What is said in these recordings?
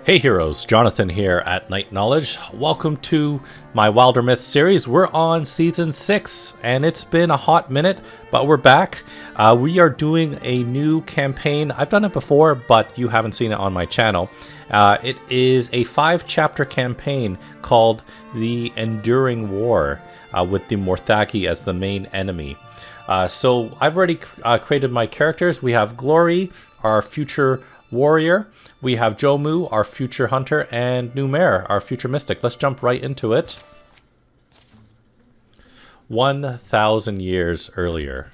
Hey heroes, Jonathan here at Night Knowledge. Welcome to my WILDERMYTH series. We're on Season 6, and it's been a hot minute, but we're back. We are doing a new campaign. I've done it before, but you haven't seen it on my channel. It is a 5-chapter campaign called The Enduring War, with the Morthagi as the main enemy. So I've already created my characters. We have Glory, our future warrior. We have Jomu, our future hunter, and Numair, our future mystic. Let's jump right into it. 1,000 years earlier.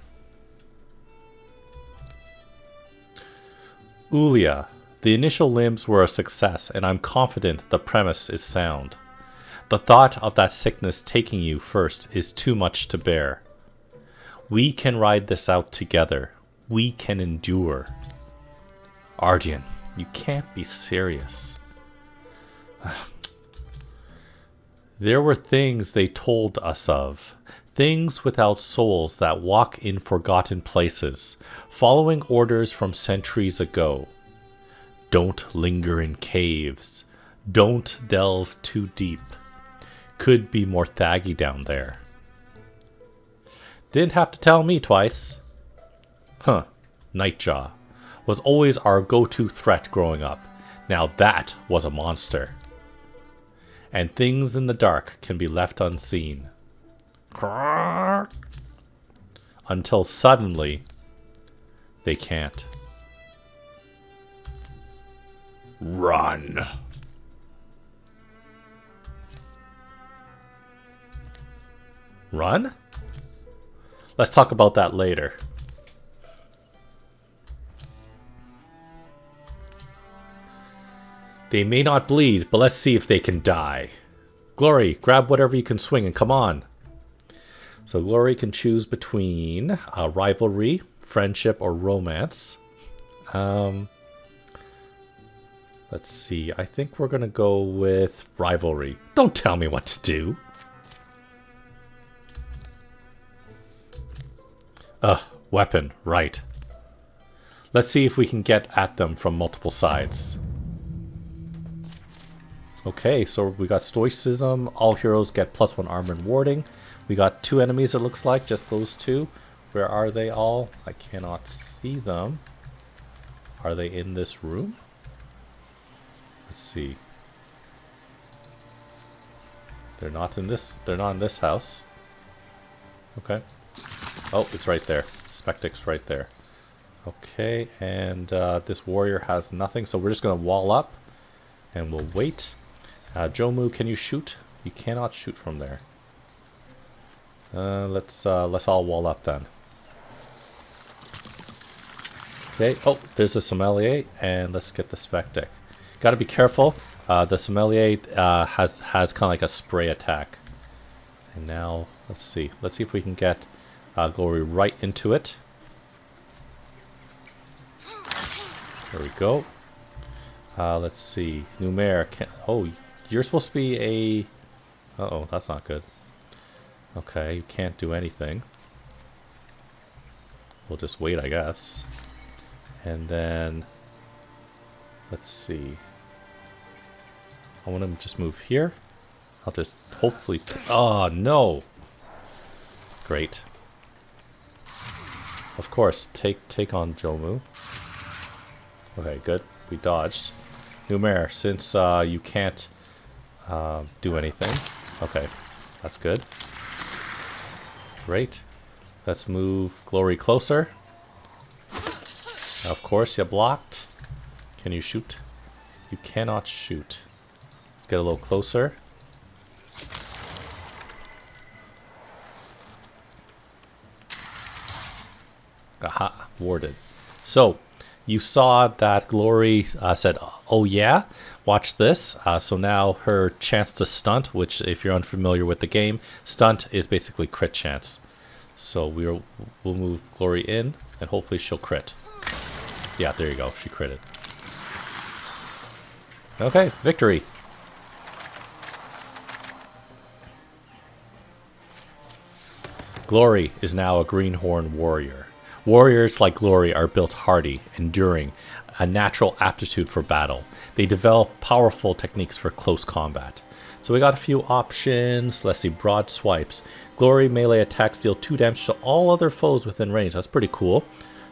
Ulia. The initial limbs were a success, and I'm confident the premise is sound. The thought of that sickness taking you first is too much to bear. We can ride this out together. We can endure. Ardian. You can't be serious. There were things they told us of. Things without souls that walk in forgotten places, following orders from centuries ago. Don't linger in caves. Don't delve too deep. Could be Morthagi down there. Didn't have to tell me twice. Nightjaw was always our go-to threat growing up. Now that was a monster. And things in the dark can be left unseen. Until suddenly, they can't. Run. Run? Let's talk about that later. They may not bleed, but let's see if they can die. Glory, grab whatever you can swing and come on. So Glory can choose between rivalry, friendship, or romance. Let's see. I think we're going to go with rivalry. Don't tell me what to do. Weapon. Right. Let's see if we can get at them from multiple sides. Okay, so we got Stoicism. All heroes get +1 armor and warding. We got 2 enemies, it looks like. Just those 2. Where are they all? I cannot see them. Are they in this room? Let's see. They're not in this. They're not in this house. Okay. Oh, it's right there. Spectic's right there. Okay, and this warrior has nothing, so we're just gonna wall up, and we'll wait. Jomu, can you shoot? You cannot shoot from there. Let's all wall up then. Okay. Oh, there's a sommelier, and let's get the spectic. Got to be careful. The sommelier has kind of like a spray attack. And now let's see. Let's see if we can get Glory right into it. There we go. Let's see. Numair can. Oh, you're supposed to be a. Uh-oh, that's not good. Okay, you can't do anything. We'll just wait, I guess. And then let's see. I want to just move here. I'll just hopefully. Oh no! Great. Of course, take on Jomu. Okay, good. We dodged. Numair, since you can't do anything. Okay, that's good. Great. Let's move Glory closer. Of course, you blocked. Can you shoot? You cannot shoot. Let's get a little closer. Aha, warded. So, you saw that Glory said, oh yeah, watch this. So now her chance to stunt, which if you're unfamiliar with the game, stunt is basically crit chance. So we'll move Glory in, and hopefully she'll crit. Yeah, there you go, she critted. Okay, victory. Glory is now a greenhorn warrior. Warriors like Glory are built hardy, enduring, a natural aptitude for battle. They develop powerful techniques for close combat. So we got a few options. Let's see, broad swipes. Glory melee attacks deal 2 damage to all other foes within range. That's pretty cool.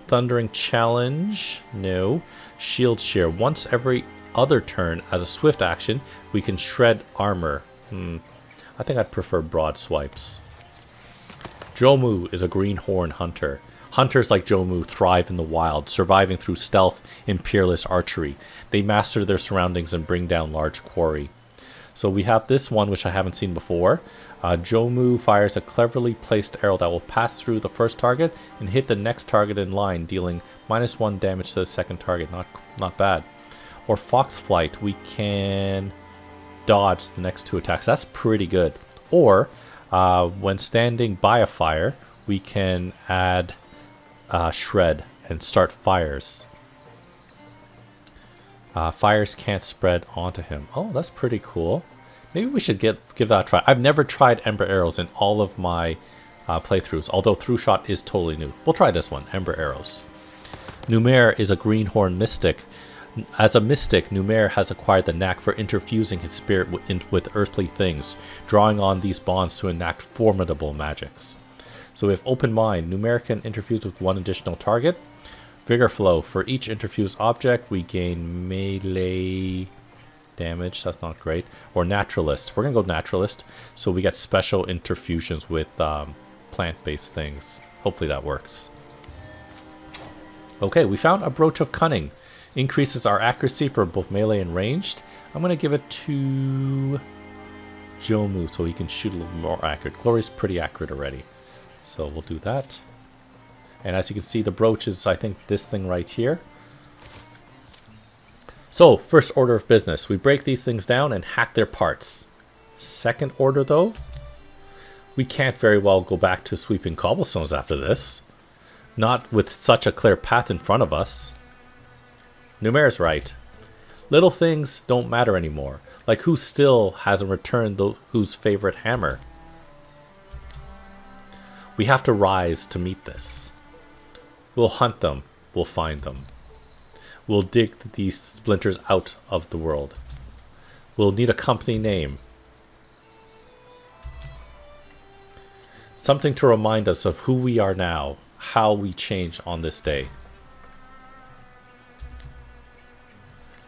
Thundering Challenge, no. Shield Shear. Once every other turn, as a swift action, we can shred armor. I think I'd prefer broad swipes. Jomu is a greenhorn hunter. Hunters like Jomu thrive in the wild, surviving through stealth and peerless archery. They master their surroundings and bring down large quarry. So we have this one, which I haven't seen before. Jomu fires a cleverly placed arrow that will pass through the first target and hit the next target in line, dealing -1 damage to the second target. Not bad. Or Fox Flight, we can dodge the next 2 attacks. That's pretty good. Or when standing by a fire, we can add Shred and start fires. Fires can't spread onto him. Oh, that's pretty cool. Maybe we should give that a try. I've never tried Ember Arrows in all of my playthroughs, although Through Shot is totally new. We'll try this one, Ember Arrows. Numair is a greenhorn mystic. As a mystic, Numair has acquired the knack for interfusing his spirit with earthly things, drawing on these bonds to enact formidable magics. So with Open Mind, Numair can interfuse with 1 additional target. Vigor Flow, for each interfused object, we gain melee damage. That's not great. Or Naturalist. We're going to go Naturalist, so we get special interfusions with plant-based things. Hopefully that works. Okay, we found a Brooch of Cunning. Increases our accuracy for both melee and ranged. I'm going to give it to Jomu so he can shoot a little more accurate. Glory's pretty accurate already. So we'll do that. And as you can see, the brooch is, I think, this thing right here. So, first order of business. We break these things down and hack their parts. Second order, though, we can't very well go back to sweeping cobblestones after this. Not with such a clear path in front of us. Numair's right. Little things don't matter anymore. Like who still hasn't returned whose favorite hammer? We have to rise to meet this. We'll hunt them. We'll find them. We'll dig these splinters out of the world. We'll need a company name. Something to remind us of who we are now, how we change on this day.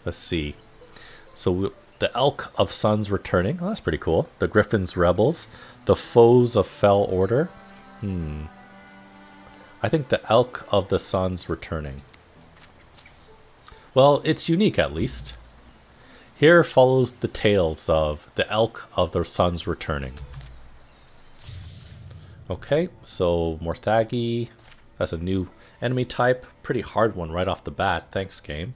Let's see. So the Elk of Suns returning. Oh, that's pretty cool. The Griffin's Rebels. The Foes of Fell Order. I think the Elk of the Suns returning. Well, it's unique at least. Here follows the tales of the Elk of the Suns returning. Okay, so Morthagi. That's a new enemy type. Pretty hard one right off the bat. Thanks, game.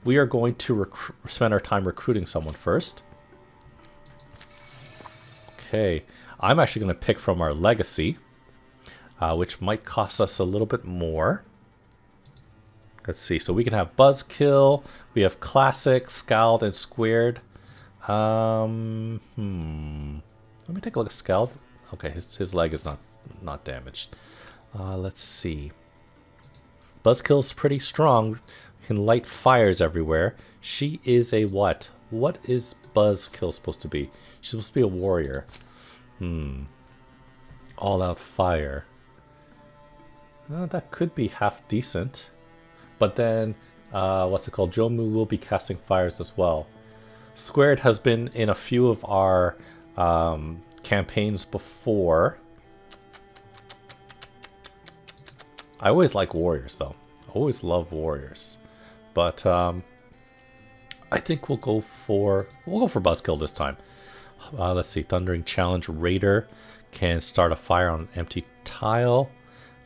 We are going to spend our time recruiting someone first. Okay, I'm actually going to pick from our legacy, which might cost us a little bit more. Let's see, so we can have Buzzkill, we have Classic, Scald, and Squared. Let me take a look at Scald. Okay, his leg is not damaged. Let's see. Buzzkill's pretty strong. Can light fires everywhere. She is a what? What is Buzzkill supposed to be? She's supposed to be a warrior. All out fire. That could be half decent. But then, what's it called? Jomu will be casting fires as well. Squared has been in a few of our campaigns before. I always like warriors though. Always love warriors. But I think we'll go for Buzzkill this time. Let's see, Thundering Challenge. Raider can start a fire on an empty tile,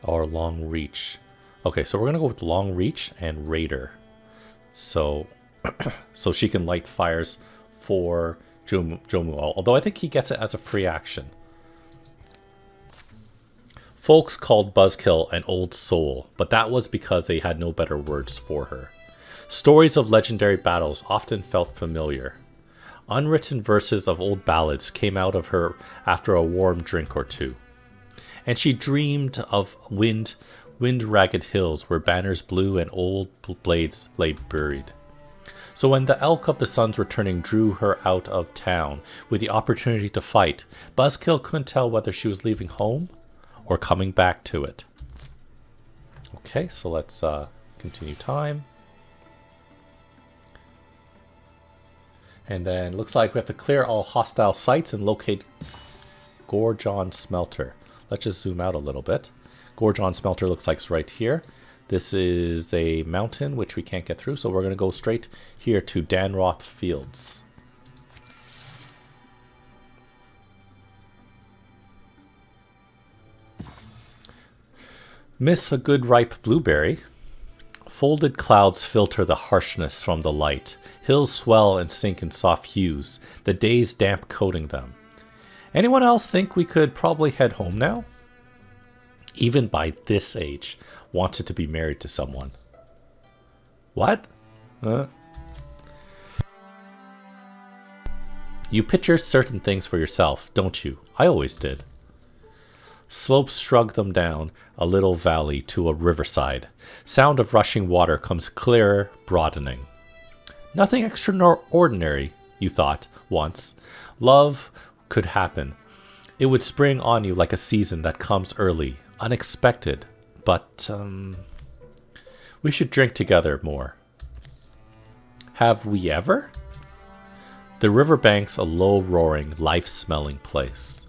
or Long Reach. Okay, so we're gonna go with Long Reach and Raider. So, so she can light fires for Jomu. Although I think he gets it as a free action. Folks called Buzzkill an old soul, but that was because they had no better words for her. Stories of legendary battles often felt familiar. Unwritten verses of old ballads came out of her after a warm drink or two. And she dreamed of wind wind-ragged hills where banners blew and old blades lay buried. So when the Elk of the Sun's returning drew her out of town with the opportunity to fight, Buzzkill couldn't tell whether she was leaving home or coming back to it. Okay, so let's continue time. And then looks like we have to clear all hostile sites and locate Gorgon Smelter. Let's just zoom out a little bit. Gorgon Smelter looks like it's right here. This is a mountain which we can't get through, so we're going to go straight here to Burly Fields. Miss a good ripe blueberry. Folded clouds filter the harshness from the light. Hills swell and sink in soft hues, the day's damp coating them. Anyone else think we could probably head home now? Even by this age, wanted to be married to someone. What? You picture certain things for yourself, don't you? I always did. Slopes shrug them down a little valley to a riverside. Sound of rushing water comes clearer, broadening. Nothing extraordinary, you thought once. Love could happen. It would spring on you like a season that comes early, unexpected. But, we should drink together more. Have we ever? The riverbank's a low-roaring, life-smelling place.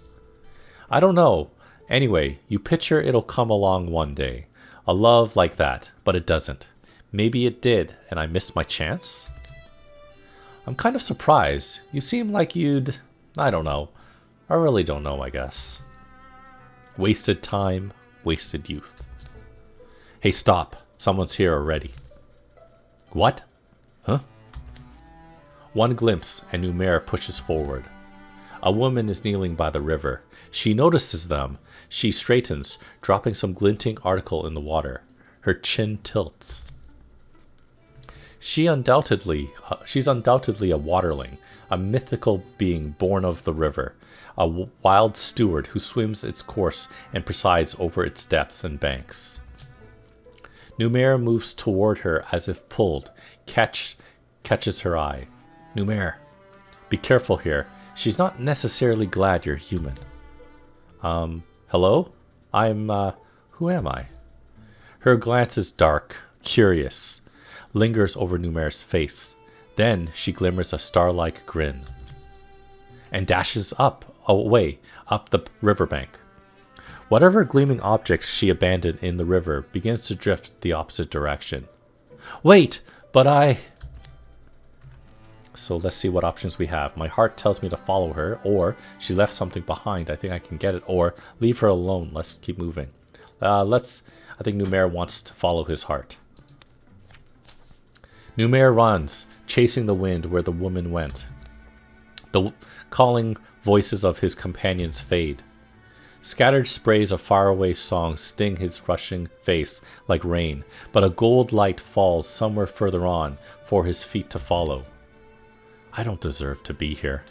I don't know. Anyway, you picture it'll come along one day. A love like that, but it doesn't. Maybe it did, and I missed my chance? I'm kind of surprised. You seem like you'd... I don't know. I really don't know, I guess. Wasted time, wasted youth. Hey, stop. Someone's here already. What? Huh? One glimpse, and Numair pushes forward. A woman is kneeling by the river. She notices them. She straightens, dropping some glinting article in the water. Her chin tilts. She's undoubtedly a waterling, a mythical being born of the river, a wild steward who swims its course and presides over its depths and banks. Numair moves toward her as if pulled, catches her eye. Numair, be careful here. She's not necessarily glad you're human. Hello? Who am I? Her glance is dark, curious, lingers over Numair's face. Then she glimmers a star-like grin and dashes away, up the riverbank. Whatever gleaming objects she abandoned in the river begins to drift the opposite direction. Wait, but I... So let's see what options we have. My heart tells me to follow her, or she left something behind. I think I can get it, or leave her alone. Let's keep moving. I think Numair wants to follow his heart. Numair runs, chasing the wind where the woman went. The calling voices of his companions fade. Scattered sprays of faraway songs sting his rushing face like rain, but a gold light falls somewhere further on for his feet to follow. I don't deserve to be here.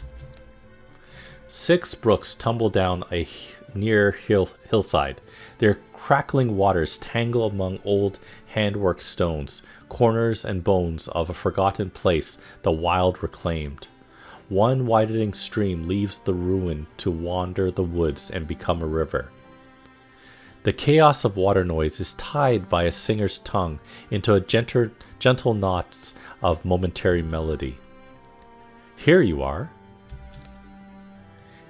6 brooks tumble down a near hillside. Their crackling waters tangle among old handwork stones, corners and bones of a forgotten place the wild reclaimed. One widening stream leaves the ruin to wander the woods and become a river. The chaos of water noise is tied by a singer's tongue into a gentle knots of momentary melody. Here you are.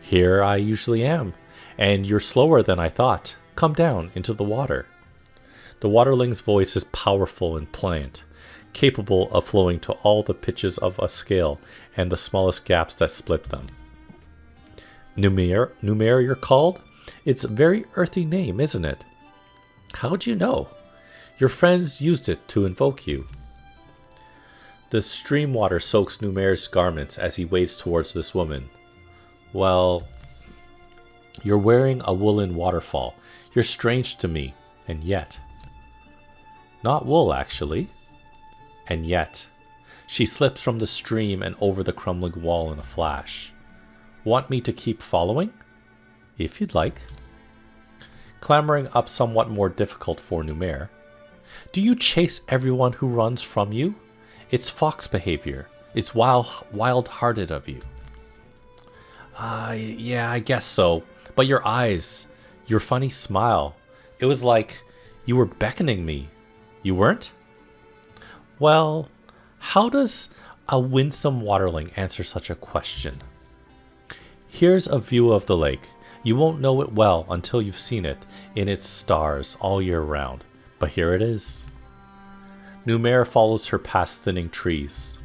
Here I usually am, and you're slower than I thought. Come down into the water. The waterling's voice is powerful and pliant, capable of flowing to all the pitches of a scale and the smallest gaps that split them. Numair you're called? It's a very earthy name, isn't it? How'd you know? Your friends used it to invoke you. The stream water soaks Numair's garments as he wades towards this woman. Well, you're wearing a woolen waterfall. You're strange to me, and yet. Not wool, actually. And yet. She slips from the stream and over the crumbling wall in a flash. Want me to keep following? If you'd like. clambering up somewhat more difficult for Numair. Do you chase everyone who runs from you? It's fox behavior. It's wild-hearted of you. Yeah, I guess so. But your eyes, your funny smile, it was like you were beckoning me. You weren't? Well, how does a winsome waterling answer such a question? Here's a view of the lake. You won't know it well until you've seen it in its stars all year round. But here it is. Numair follows her past thinning trees.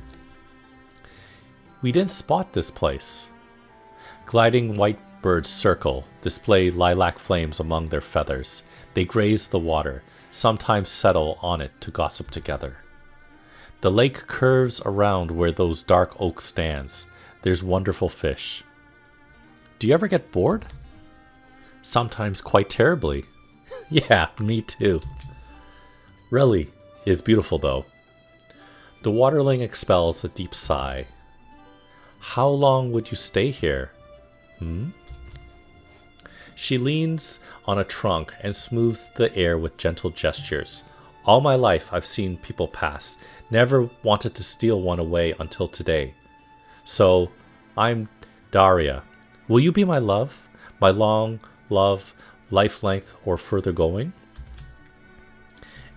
We didn't spot this place. Gliding white birds circle, display lilac flames among their feathers. They graze the water, sometimes settle on it to gossip together. The lake curves around where those dark oaks stands. There's wonderful fish. Do you ever get bored? Sometimes quite terribly. Yeah, me too. Really is beautiful though. The waterling expels a deep sigh. How long would you stay here? She leans on a trunk and smooths the air with gentle gestures. All my life I've seen people pass, never wanted to steal one away until today. So, I'm Daria. Will you be my love? My long love, life length, or further going?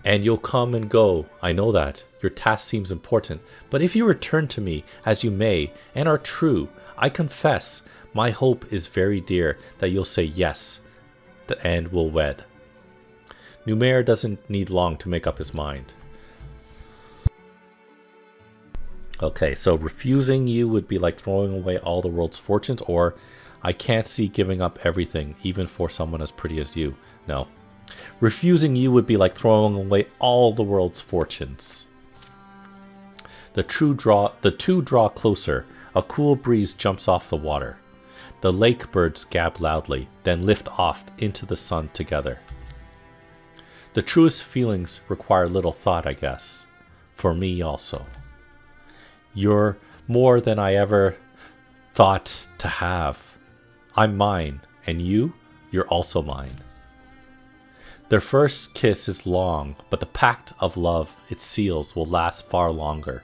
And you'll come and go, I know that. Your task seems important, but if you return to me, as you may, and are true, I confess, my hope is very dear that you'll say yes, and we'll wed. Numair doesn't need long to make up his mind. Okay, so refusing you would be like throwing away all the world's fortunes, or I can't see giving up everything, even for someone as pretty as you. No. Refusing you would be like throwing away all the world's fortunes. The two draw closer. A cool breeze jumps off the water. The lake birds gab loudly, then lift off into the sun together. The truest feelings require little thought, I guess. For me also. You're more than I ever thought to have. I'm mine, and you're also mine. Their first kiss is long, but the pact of love it seals will last far longer,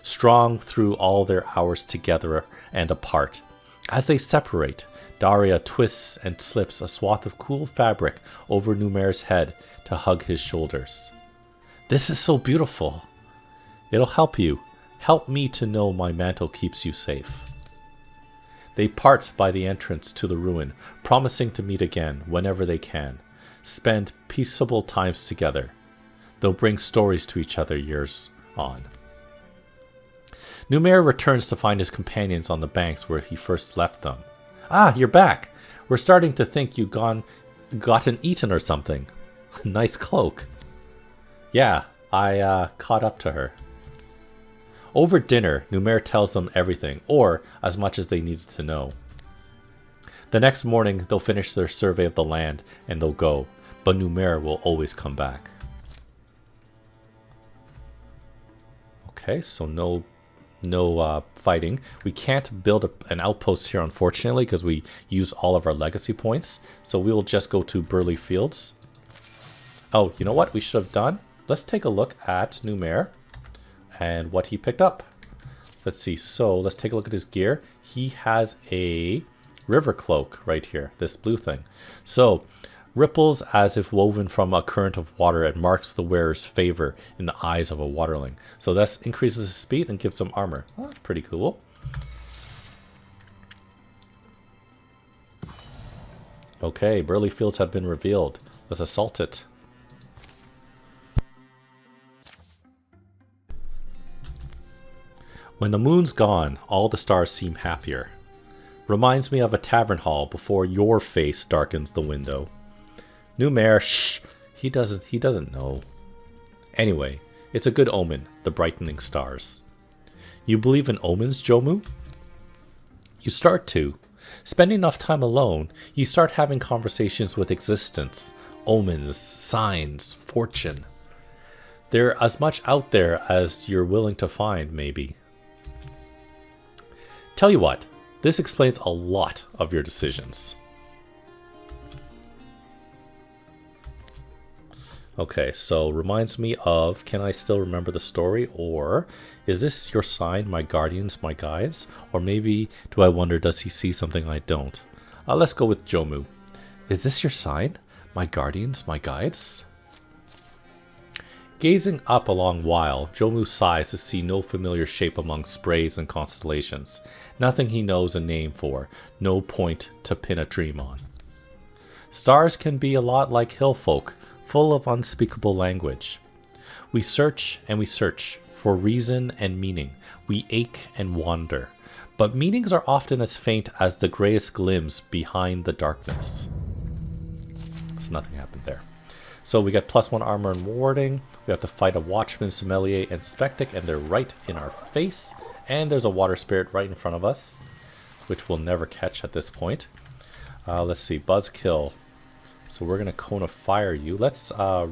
strong through all their hours together and apart. As they separate, Daria twists and slips a swath of cool fabric over Numair's head to hug his shoulders. This is so beautiful. It'll help you. Help me to know my mantle keeps you safe. They part by the entrance to the ruin, promising to meet again whenever they can. Spend peaceable times together. They'll bring stories to each other years on. Numair returns to find his companions on the banks where he first left them. Ah, you're back. We're starting to think you gotten eaten or something. Nice cloak. Yeah, I caught up to her. Over dinner, Numair tells them everything, or as much as they needed to know. The next morning, they'll finish their survey of the land, and they'll go, but Numair will always come back. Okay, so no fighting. We can't build an outpost here, unfortunately, because we use all of our legacy points, so we will just go to Burly Fields. Oh, you know what we should have done? Let's take a look at Numair and what he picked up. Let's see. So let's take a look at his gear. He has a river cloak right here, this blue thing. So ripples as if woven from a current of water, it marks the wearer's favor in the eyes of a waterling. So that increases his speed and gives him armor. Well, that's pretty cool. Okay, Burly Fields have been revealed. Let's assault it. When the moon's gone, all the stars seem happier. Reminds me of a tavern hall before your face darkens the window. Numair, shh, he doesn't know. Anyway, it's a good omen, the brightening stars. You believe in omens, Jomu? You start to. Spend enough time alone, you start having conversations with existence, omens, signs, fortune. They're as much out there as you're willing to find, maybe. Tell you what, this explains a lot of your decisions. Okay, so reminds me of, can I still remember the story? Or is this your sign, my guardians, my guides? Or maybe do I wonder, does he see something I don't? Let's go with Jomu. Is this your sign, my guardians, my guides? Gazing up a long while, Jomu sighs to see no familiar shape among sprays and constellations. Nothing he knows a name for, no point to pin a dream on. Stars can be a lot like hill folk, full of unspeakable language. We search and we search for reason and meaning. We ache and wander. But meanings are often as faint as the grayest glimpse behind the darkness. So nothing happened there. So we get +1 armor and warding. We have to fight a watchman, sommelier, and spectic, and they're right in our face. And there's a water spirit right in front of us, which we'll never catch at this point. Let's see, buzzkill. So we're gonna cone of fire you. Let's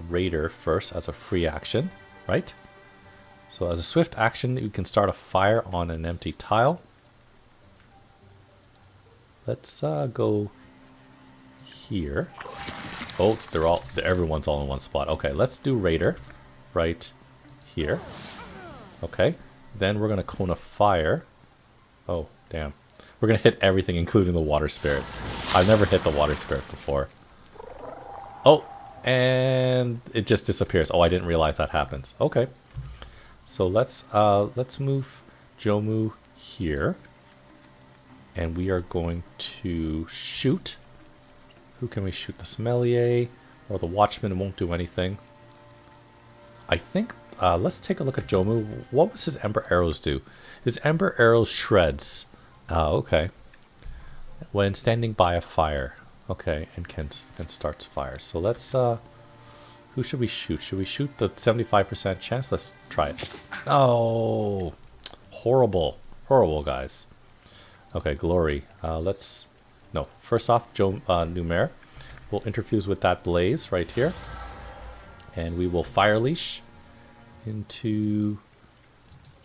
raider first as a free action, right? So as a swift action, you can start a fire on an empty tile. Let's go here. Oh, everyone's all in one spot. Okay, let's do raider right here. Okay, then we're gonna cone of fire. Oh, damn. We're gonna hit everything, including the water spirit. I've never hit the water spirit before. Oh, and it just disappears. Oh, I didn't realize that happens. Okay, so let's move Jomu here, and we are going to shoot. Who can we shoot? The sommelier or the watchman won't do anything. I think let's take a look at Jomu. What was his ember arrows do? His ember arrows shreds. Okay. When standing by a fire. Okay, and starts fire. So let's who should we shoot? Should we shoot the 75% chance? Let's try it. Oh, horrible, guys. Okay, glory. First off, Numer will interfuse with that blaze right here, and we will fire leash into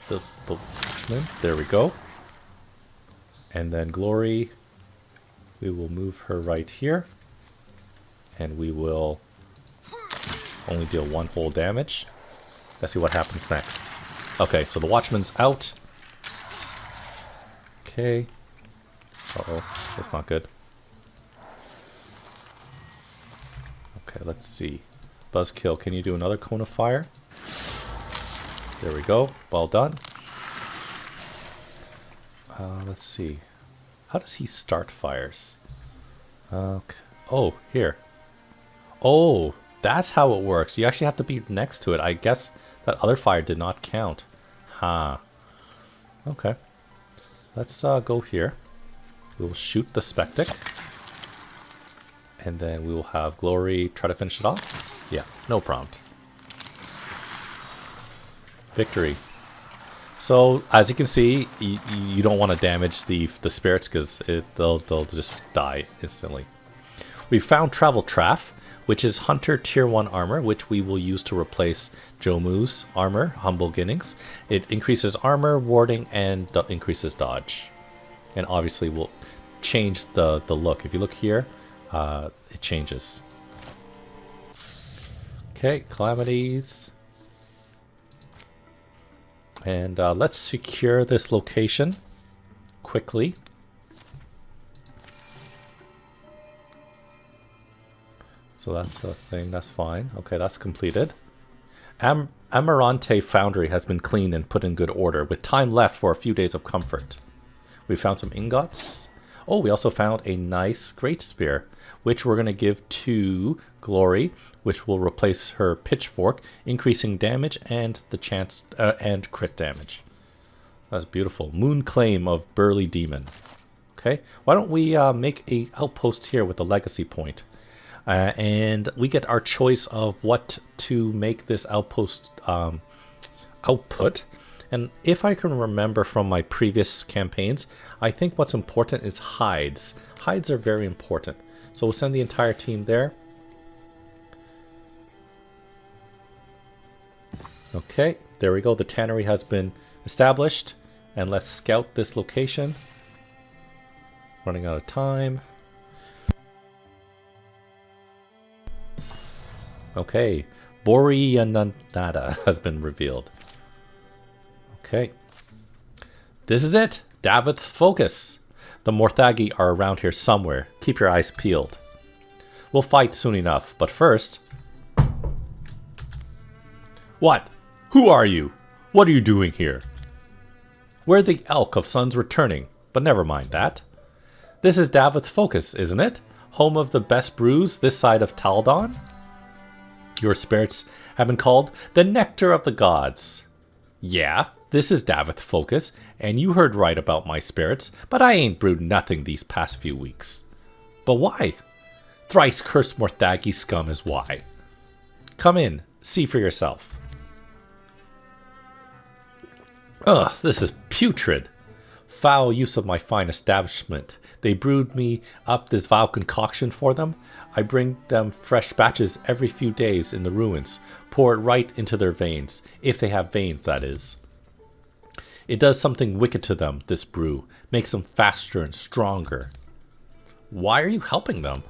the watchman. There we go. And then glory. We will move her right here, and we will only deal 1 whole damage. Let's see what happens next. Okay, so the watchman's out. Okay. Uh-oh, that's not good. Okay, let's see. Buzzkill, can you do another cone of fire? There we go. Well done. Let's see. How does he start fires? Okay. Oh, here. Oh, that's how it works. You actually have to be next to it. I guess that other fire did not count. Huh. Okay. Let's go here. We'll shoot the spectic. And then we will have glory try to finish it off. Yeah, no prompt. Victory. So, as you can see, you don't want to damage the spirits because they'll just die instantly. We found Travel Traff, which is Hunter Tier 1 armor, which we will use to replace Jomu's armor, Humble Beginnings. It increases armor, warding, and increases dodge. And obviously will change the look. If you look here, it changes. Okay, calamities. And let's secure this location quickly. So that's the thing, that's fine. Okay, that's completed. Amarante Foundry has been cleaned and put in good order, with time left for a few days of comfort. We found some ingots. Oh, we also found a nice great spear, which we're going to give to Glory, which will replace her pitchfork, increasing damage and the chance and crit damage. That's beautiful. Moon Claim of Burly Demon. Okay, why don't we make a outpost here with a legacy point, and we get our choice of what to make this outpost output. And if I can remember from my previous campaigns, I think what's important is hides. Hides are very important. So we'll send the entire team there. Okay, there we go. The tannery has been established. And let's scout this location. Running out of time. Okay. Borianada has been revealed. Okay. This is it. Davith's focus. The Morthagi are around here somewhere. Keep your eyes peeled. We'll fight soon enough, but first... What? Who are you? What are you doing here? We're the Elk of Sun's returning, but never mind that. This is Davith's focus, isn't it? Home of the best brews this side of Taldon? Your spirits have been called the Nectar of the Gods. Yeah, this is Davith's focus, and you heard right about my spirits, but I ain't brewed nothing these past few weeks. But why? Thrice cursed Morthagi scum is why. Come in, see for yourself. Ugh, this is putrid. Foul use of my fine establishment. They brewed me up this vile concoction for them. I bring them fresh batches every few days in the ruins. Pour it right into their veins. If they have veins, that is. It does something wicked to them, this brew. Makes them faster and stronger. Why are you helping them?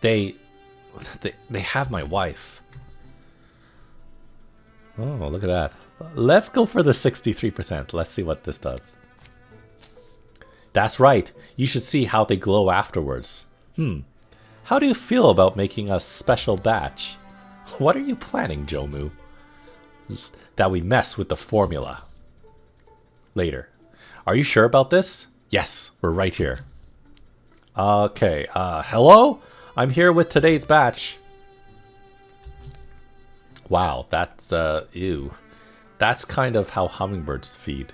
They have my wife. Oh, look at that. Let's go for the 63%. Let's see what this does. That's right. You should see how they glow afterwards. How do you feel about making a special batch? What are you planning, Jomu? That we mess with the formula. Later. Are you sure about this? Yes, we're right here. Okay, hello? I'm here with today's batch. Wow, that's, ew. That's kind of how hummingbirds feed.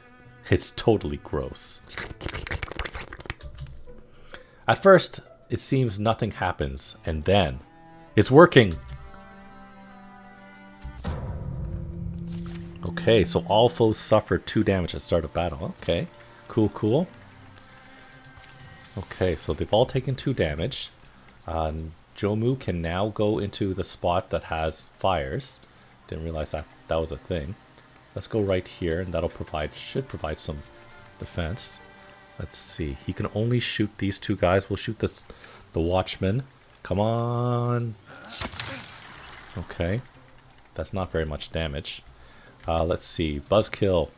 It's totally gross. At first, it seems nothing happens, and then... It's working! Okay, so all foes suffer 2 damage at start of battle. Okay, cool, cool. Okay, so they've all taken 2 damage. Jomu can now go into the spot that has fires. Didn't realize that was a thing. Let's go right here, and that'll should provide some defense. Let's see. He can only shoot these 2 guys. We'll shoot the watchman. Come on. Okay. That's not very much damage. Let's see. Buzzkill.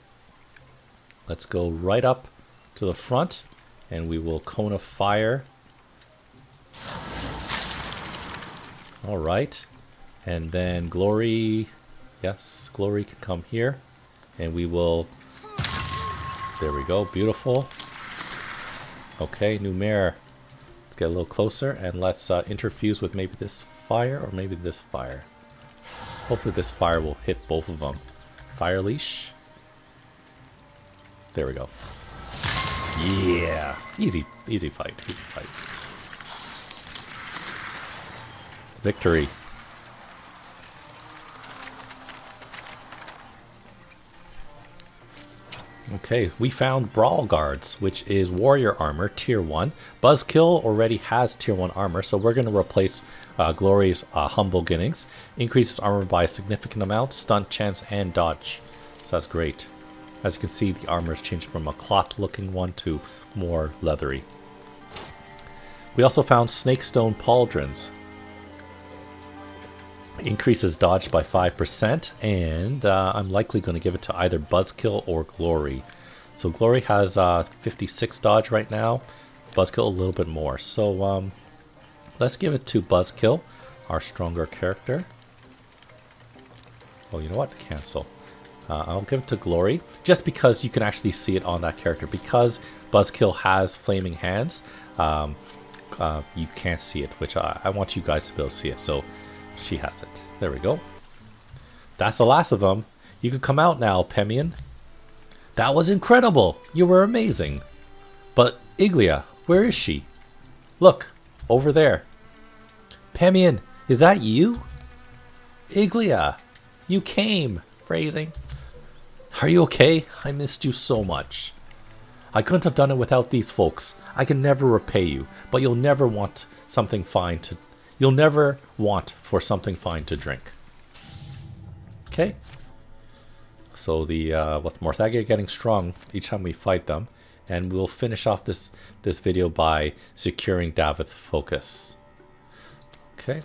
Let's go right up to the front, and we will cone of fire. All right. And then Glory. Yes, Glory can come here. And we will... There we go. Beautiful. Okay, Numair. Let's get a little closer, and let's interfuse with maybe this fire or maybe this fire. Hopefully this fire will hit both of them. Fire leash. There we go. Yeah. Easy fight. Easy fight. Victory. Okay, we found Brawl Guards, which is Warrior Armor, Tier 1. Buzzkill already has Tier 1 armor, so we're going to replace Glory's Humble Beginnings. Increases armor by a significant amount, stunt chance, and dodge. So that's great. As you can see, the armor has changed from a cloth-looking one to more leathery. We also found Snakestone Pauldrons. Increases dodge by 5%, and I'm likely going to give it to either Buzzkill or Glory. So Glory has 56 dodge right now, Buzzkill a little bit more. So let's give it to Buzzkill, our stronger character. Well, you know what? Cancel. I'll give it to Glory, just because you can actually see it on that character. Because Buzzkill has flaming hands, you can't see it, which I want you guys to be able to see it. So she has it. There we go. That's the last of them. You can come out now, Pemian. That was incredible. You were amazing. But Iglia, where is she? Look, over there. Pemian, is that you? Iglia, you came. Phrasing. Are you okay? I missed you so much. I couldn't have done it without these folks. I can never repay you, but you'll never want something fine to... You'll never want for something fine to drink. Okay. So the Morthagi are getting strong each time we fight them, and we'll finish off this video by securing Davith's focus. Okay.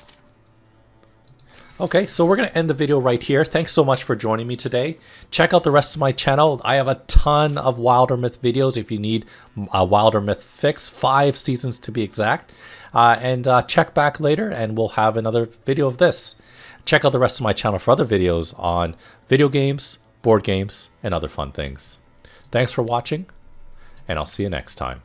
Okay, so we're going to end the video right here. Thanks so much for joining me today. Check out the rest of my channel. I have a ton of Wildermyth videos if you need a Wildermyth fix, 5 seasons to be exact. And check back later and we'll have another video of this. Check out the rest of my channel for other videos on video games, board games, and other fun things. Thanks for watching, and I'll see you next time.